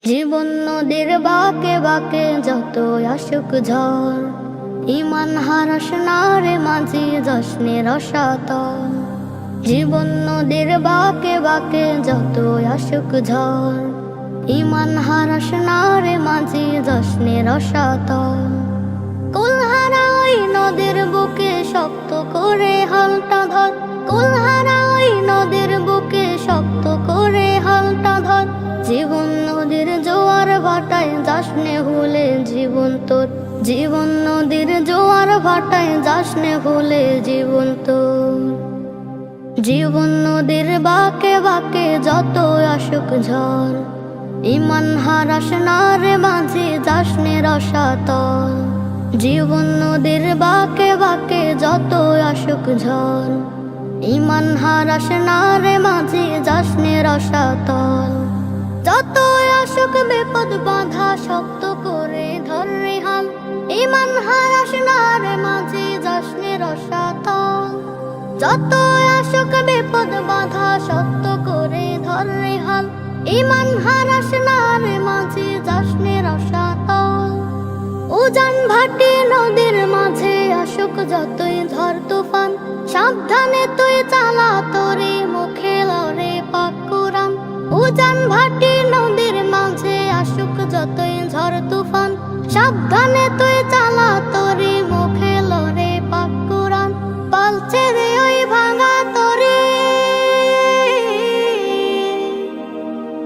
জীবন নদীর বাঁকে বাঁকে যত আসুক ঝড়, ইমান হারাস না রে মাঝি জশ্নে রসাতল। জীবন নদীর বাঁকে বাঁকে যত আসুক ঝড়, ইমান হারাস না রে মাঝি জশ্নে রসাতল। কুলহারা ওই নদীর বুকে শক্ত করে হালটা ধর, কুলহারা ওই নদীর বুকে শক্ত করে হালটা ধর। জীবন নদীর জোয়ার ভাটায় যাসনে ভুলে জীবন তোর, জীবন নদীর জোয়ার ভাটায় যাসনে ভুলে জীবন তোর। জীবন নদীর বাঁকে বাঁকে যত আসুক ঝড়, ইমান হারাস না রে মাঝি যাসনে রসাতল। জীবন নদীর বাঁকে বাঁকে যত আসুক ঝড়, ইমান হারাস না রে মাঝি যাসনে রসাতল। যত আসুক বিপদ বাধা শক্ত করে ধর রে হাল, ইমান হারাস না রে মাঝি যাসনে রসাতল। যত আসুক বিপদ বাধা শক্ত করে ধর রে হাল, ইমান হারাস না রে মাঝি যাসনে রসাতল। উজান ভাটি নদীর মাঝে আসুক যতই ঝড় তুফান, সাবধানে তুই চালা তোরে মুখে লড়ে পাক কুরআন। উজান ভাটি নদীর মাঝে আসুক যতই ঝড় তুফান, সাবধানে তুই চালা তোরে মুখে লড়ে পাক কুরআন। পাল ছেড়ে ওই ভাঙা তরে,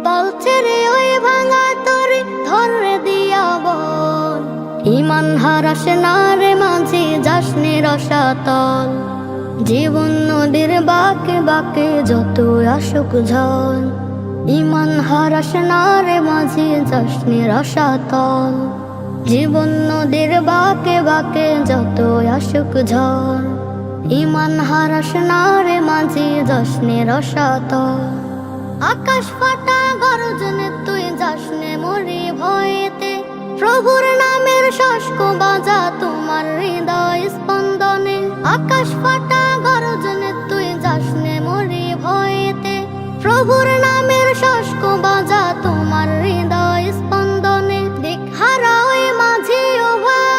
পাল ছেড়ে ওই ভাঙা তরে ধরে দিয়া বল, ইমান হারাস না রে মাঝি যাসনে রসাতল। জীবন নদীর বাঁকে বাঁকে যত আসুক ঝড়, ইমান হারাস না রে মাঝি যাসনে রসাতল। জীবন নদীর বাঁকে বাঁকে যত আসুক ঝড়, ইমান হারাস না রে মাঝি যাসনে রসাতল। আকাশ ফাটা গর্জনে তুই যাসনে মরি ভয়েতে, প্রভুর নামের শস্ক বাজা তোমার হৃদয় স্পন্দনে। আকাশ ফাটা গর্জনে তুই যাসনে মরি ভয়েতে, প্রভুর নামের শস্ক বাজা তোমার হৃদয় স্পন্দনে। দিক হারা ওই মাঝি ও ভাই,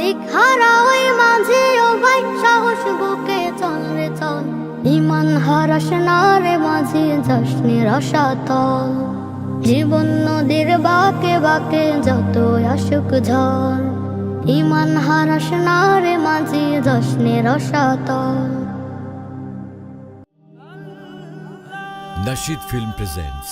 দিক হারা ওই মাঝি ও ভাই, সাহস বুকে চল রে চল, ইমান হারাস না রে মাঝি যাসনে রসাতল। জীবন নদীর বাঁকে বাঁকে যত আসুক ঝড়, ইমান হারাস না রে মাঝি যাসনে রসাতল। Nasheed Film presents